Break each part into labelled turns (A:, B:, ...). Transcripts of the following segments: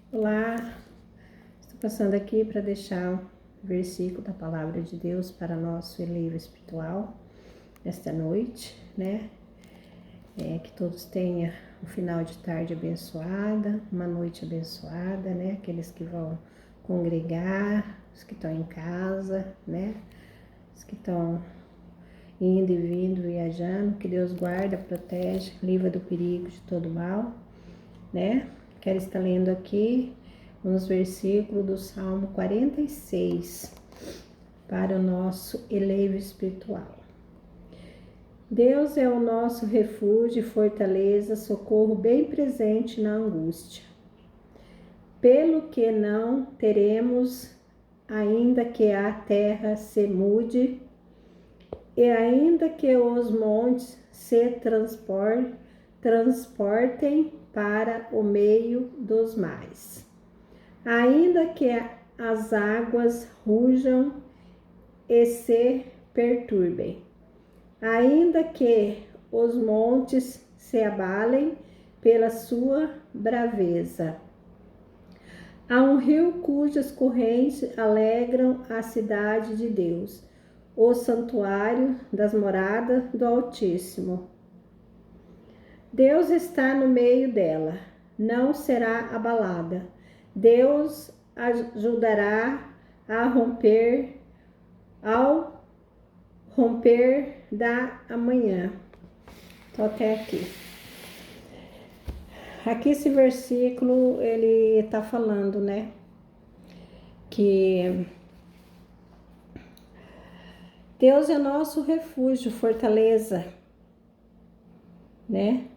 A: Olá, estou passando aqui para deixar o versículo da Palavra de Deus para nosso elevo espiritual esta noite, né? Que todos tenham um final de tarde abençoada, uma noite abençoada, né? Aqueles que vão congregar, os que estão em casa, né? Os que estão indo e vindo, viajando, que Deus guarda, protege, livra do perigo de todo mal, né? Quero estar lendo aqui uns versículos do Salmo 46 para o nosso elevo espiritual. Deus é o nosso refúgio e fortaleza, socorro bem presente na angústia. Pelo que não teremos, ainda que a terra se mude, e ainda que os montes se transportem para o meio dos mares. Ainda que as águas rujam e se perturbem, ainda que os montes se abalem pela sua braveza. Há um rio cujas correntes alegram a cidade de Deus, o santuário das moradas do Altíssimo. Deus está no meio dela, não será abalada. Deus ajudará a romper ao romper da manhã. Tô até aqui. Aqui esse versículo ele tá falando, né? Que Deus é nosso refúgio, fortaleza, né?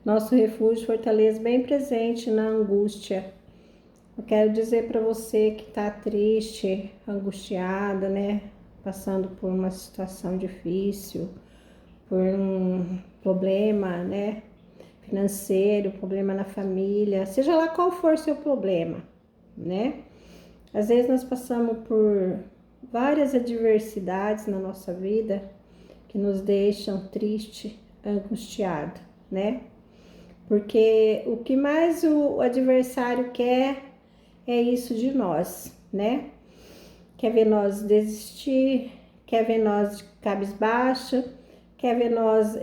A: Nosso refúgio, fortaleza bem presente na angústia. Eu quero dizer para você que está triste, angustiada, né? Passando por uma situação difícil, por um problema, né? Financeiro, problema na família, seja lá qual for seu problema, né? Às vezes nós passamos por várias adversidades na nossa vida que nos deixam triste, angustiado, né? Porque o que mais o adversário quer é isso de nós, né? Quer ver nós desistir, quer ver nós cabisbaixo, quer ver nós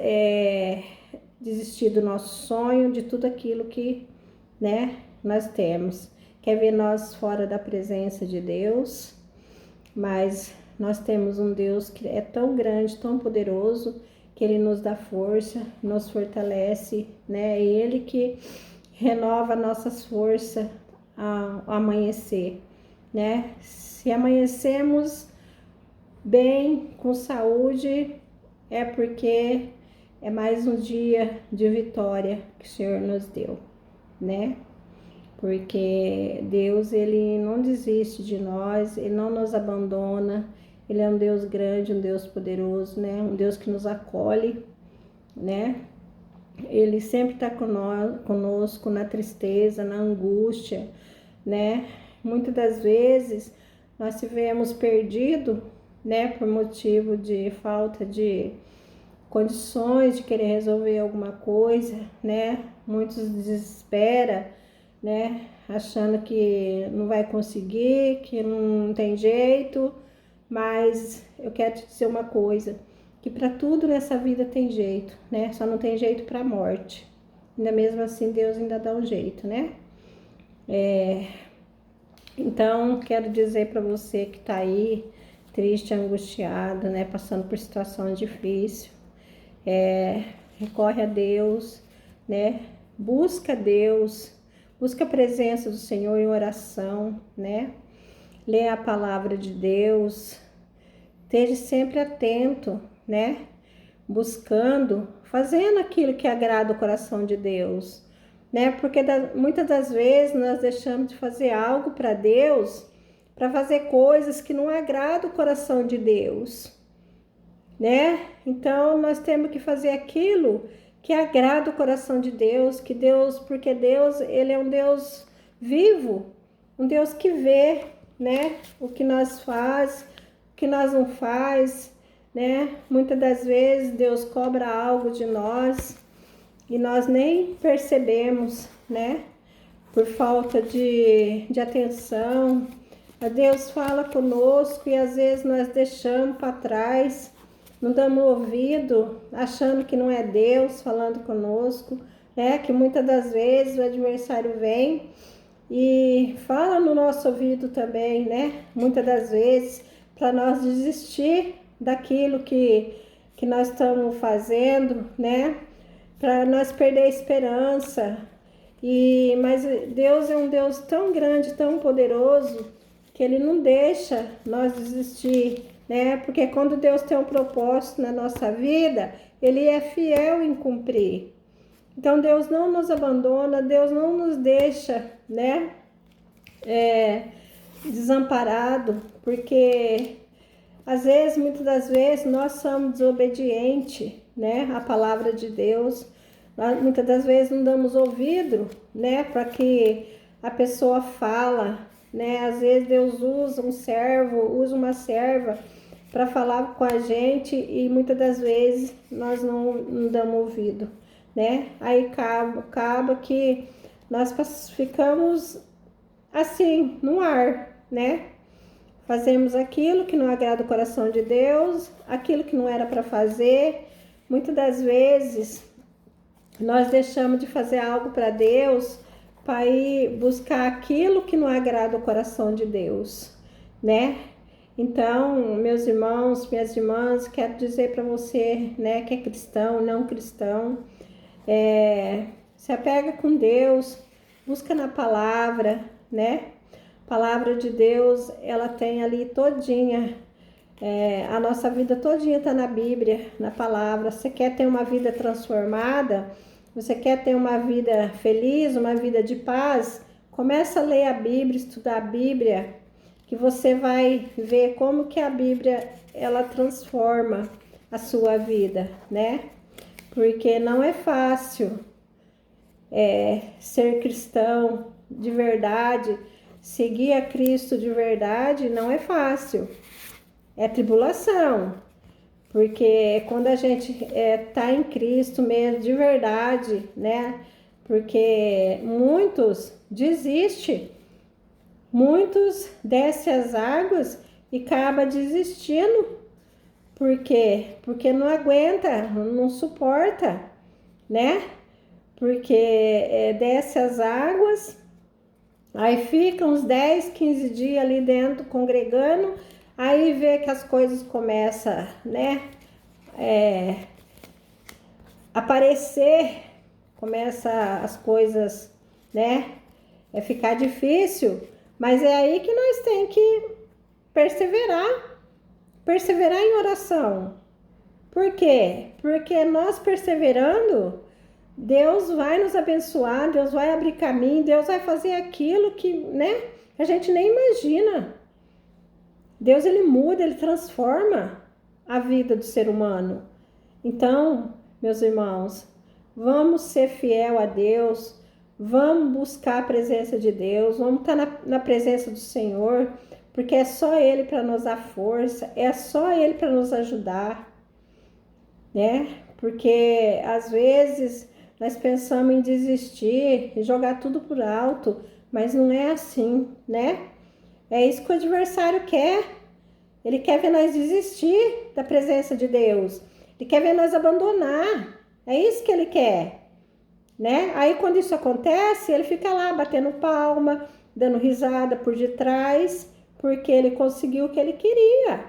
A: desistir do nosso sonho, de tudo aquilo que, né, nós temos. Quer ver nós fora da presença de Deus, mas nós temos um Deus que é tão grande, tão poderoso, que Ele nos dá força, nos fortalece, né? É Ele que renova nossas forças ao amanhecer, né? Se amanhecemos bem, com saúde, é porque é mais um dia de vitória que o Senhor nos deu, né? Porque Deus, Ele não desiste de nós, Ele não nos abandona, Ele é um Deus grande, um Deus poderoso, né? Um Deus que nos acolhe, né? Ele sempre está conosco na tristeza, na angústia, né? Muitas das vezes nós tivemos perdido, né? Por motivo de falta de condições de querer resolver alguma coisa, né? Muitos desesperam, né? Achando que não vai conseguir, que não tem jeito, mas eu quero te dizer uma coisa, que para tudo nessa vida tem jeito, né? Só não tem jeito para a morte. Ainda mesmo assim, Deus ainda dá um jeito, né? Então, quero dizer para você que está aí, triste, angustiado, né? Passando por situação difícil, recorre a Deus, né? Busca Deus, busca a presença do Senhor em oração, né? Lê a palavra de Deus, esteja sempre atento, né? Buscando, fazendo aquilo que agrada o coração de Deus, né? Porque muitas das vezes nós deixamos de fazer algo para Deus, para fazer coisas que não agradam o coração de Deus, né? Então nós temos que fazer aquilo que agrada o coração de Deus, porque Deus, Ele é um Deus vivo, um Deus que vê, né? O que nós faz, o que nós não faz, né? Muitas das vezes Deus cobra algo de nós e nós nem percebemos, né? por falta de atenção. Deus fala conosco e às vezes nós deixamos para trás, não damos ouvido, achando que não é Deus falando conosco, né? Que muitas das vezes o adversário vem e fala no nosso ouvido também, né? Muitas das vezes para nós desistir daquilo que nós estamos fazendo, né? Para nós perder a esperança. Mas Deus é um Deus tão grande, tão poderoso, que Ele não deixa nós desistir, né? Porque quando Deus tem um propósito na nossa vida, Ele é fiel em cumprir. Então Deus não nos abandona, Deus não nos deixa, né? Desamparado, porque às vezes, muitas das vezes, nós somos desobedientes, né? À palavra de Deus. Muitas das vezes não damos ouvido, né? Para que a pessoa fala, né? Às vezes Deus usa um servo, usa uma serva para falar com a gente e muitas das vezes nós não damos ouvido, né? Aí acaba que nós ficamos assim, no ar, né? Fazemos aquilo que não agrada o coração de Deus, aquilo que não era para fazer. Muitas das vezes nós deixamos de fazer algo para Deus para ir buscar aquilo que não agrada o coração de Deus, né? Então, meus irmãos, minhas irmãs, quero dizer para você, né, que é cristão, não cristão, se apega com Deus, busca na palavra, né? A palavra de Deus, ela tem ali todinha, a nossa vida todinha está na Bíblia, na palavra. Você quer ter uma vida transformada? Você quer ter uma vida feliz, uma vida de paz? Começa a ler a Bíblia, estudar a Bíblia, que você vai ver como que a Bíblia, ela transforma a sua vida, né? Porque não é fácil ser cristão de verdade, seguir a Cristo de verdade, não é fácil. É tribulação, porque quando a gente tá em Cristo mesmo, de verdade, né? Porque muitos desistem, muitos descem as águas e acabam desistindo. Por quê? Porque não aguenta, não suporta, né? Porque desce as águas, aí fica uns 10, 15 dias ali dentro congregando, aí vê que as coisas começam, né, aparecer, começa as coisas, né, ficar difícil, mas é aí que nós temos que perseverar em oração. Por quê? Porque nós perseverando, Deus vai nos abençoar, Deus vai abrir caminho, Deus vai fazer aquilo que, né, a gente nem imagina. Deus, ele muda, ele transforma a vida do ser humano. Então, meus irmãos, vamos ser fiel a Deus, vamos buscar a presença de Deus, vamos estar na presença do Senhor, porque é só Ele para nos dar força, é só Ele para nos ajudar, né? Porque às vezes nós pensamos em desistir e jogar tudo por alto, mas não é assim, né? É isso que o adversário quer. Ele quer ver nós desistir da presença de Deus. Ele quer ver nós abandonar. É isso que ele quer, né? Aí quando isso acontece, ele fica lá batendo palma, dando risada por detrás, porque ele conseguiu o que ele queria,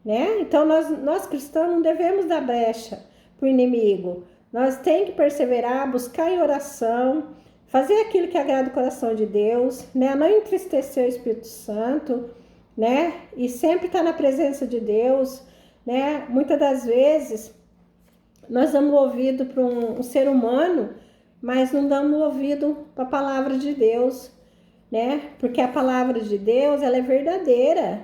A: né? Então nós cristãos não devemos dar brecha para o inimigo. Nós temos que perseverar, buscar em oração, fazer aquilo que agrada o coração de Deus, né? Não entristecer o Espírito Santo, né? E sempre estar na presença de Deus, né? Muitas das vezes nós damos ouvido para um ser humano, mas não damos ouvido para a palavra de Deus, né? Porque a palavra de Deus, ela é verdadeira.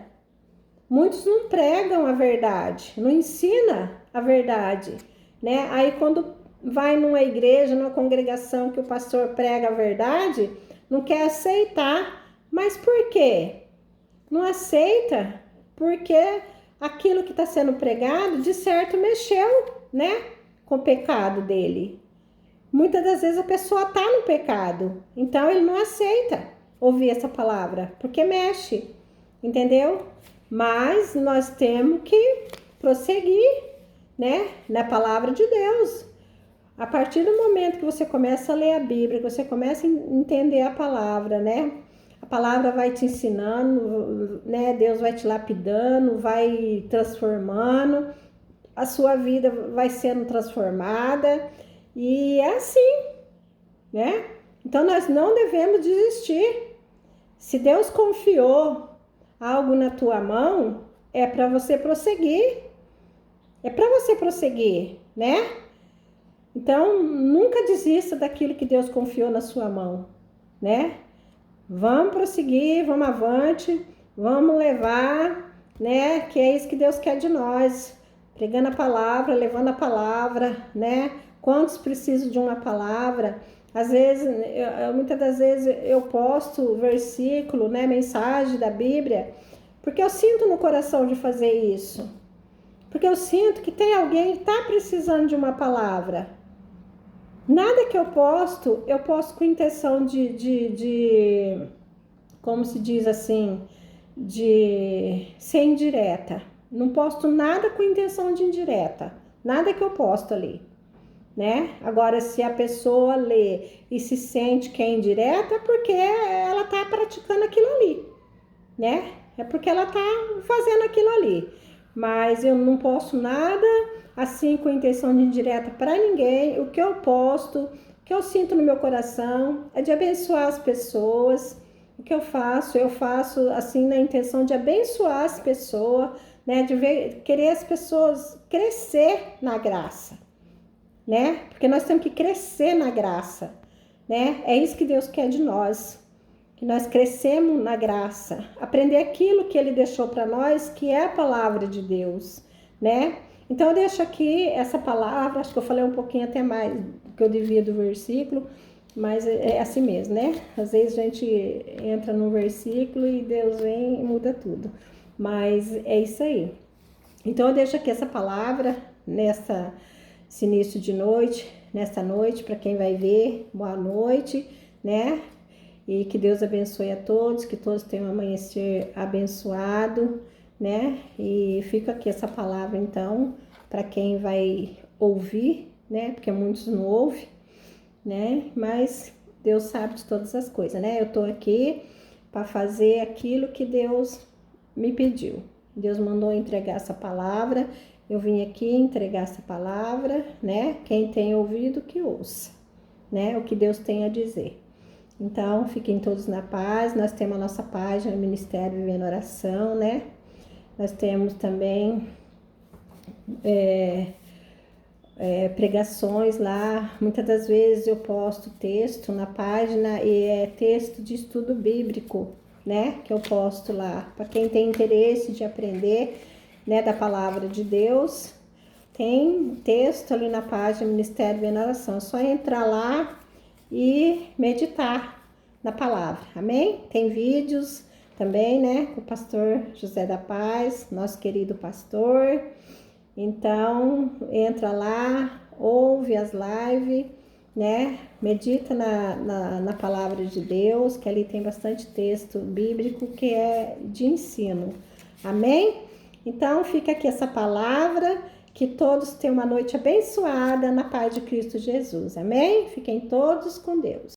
A: Muitos não pregam a verdade, não ensinam a verdade, né? Aí quando vai numa igreja, numa congregação que o pastor prega a verdade, não quer aceitar. Mas por quê? Não aceita porque aquilo que está sendo pregado, de certo, mexeu, né, com o pecado dele. muitas das vezes a pessoa está no pecado, então ele não aceita ouvir essa palavra, porque mexe, entendeu? Mas nós temos que prosseguir, né, na palavra de Deus. A partir do momento que você começa a ler a Bíblia, que você começa a entender a palavra, né? A palavra vai te ensinando, né? Deus vai te lapidando, vai transformando, a sua vida vai sendo transformada e é assim, né? Então nós não devemos desistir. Se Deus confiou algo na tua mão, é para você prosseguir. É para você prosseguir, né? Então, nunca desista daquilo que Deus confiou na sua mão, né? Vamos prosseguir, vamos avante, vamos levar, né? Que é isso que Deus quer de nós. Pregando a palavra, levando a palavra, né? Quantos precisam de uma palavra? Às vezes, muitas das vezes eu posto versículo, né? Mensagem da Bíblia, porque eu sinto no coração de fazer isso. Porque eu sinto que tem alguém que está precisando de uma palavra. Nada que eu posto com intenção de como se diz assim, de ser indireta. Não posto nada com intenção de indireta. Nada que eu posto ali, né? Agora, se a pessoa lê e se sente que é indireta, é porque ela tá praticando aquilo ali, né? É porque ela tá fazendo aquilo ali. Mas eu não posto nada assim com intenção de indireta para ninguém. O que eu posto, o que eu sinto no meu coração é de abençoar as pessoas. O que eu faço assim na intenção de abençoar as pessoas, né? De querer as pessoas crescer na graça, né? Porque nós temos que crescer na graça, né? É isso que Deus quer de nós. Que nós crescemos na graça, aprender aquilo que Ele deixou para nós, que é a palavra de Deus, né? Então eu deixo aqui essa palavra, acho que eu falei um pouquinho até mais do que eu devia do versículo, mas é assim mesmo, né? Às vezes a gente entra num versículo e Deus vem e muda tudo, mas é isso aí. Então eu deixo aqui essa palavra esse início de noite, nessa noite, para quem vai ver, boa noite, né? E que Deus abençoe a todos, que todos tenham um amanhecer abençoado, né? E fica aqui essa palavra, então, para quem vai ouvir, né? Porque muitos não ouvem, né? Mas Deus sabe de todas as coisas, né? Eu tô aqui para fazer aquilo que Deus me pediu. Deus mandou entregar essa palavra, eu vim aqui entregar essa palavra, né? Quem tem ouvido, que ouça, né? O que Deus tem a dizer. Então, fiquem todos na paz. Nós temos a nossa página, Ministério Vivendo Oração, né? Nós temos também pregações lá. Muitas das vezes eu posto texto na página e é texto de estudo bíblico, né? Que eu posto lá. Para quem tem interesse de aprender, né, da palavra de Deus, tem texto ali na página Ministério Vivendo Oração. É só entrar lá e meditar na palavra, amém? Tem vídeos também, né, com o pastor José da Paz, nosso querido pastor. Então, entra lá, ouve as lives, né, medita na palavra de Deus, que ali tem bastante texto bíblico que é de ensino, amém? Então, fica aqui essa palavra. Que todos tenham uma noite abençoada na paz de Cristo Jesus. Amém? Fiquem todos com Deus.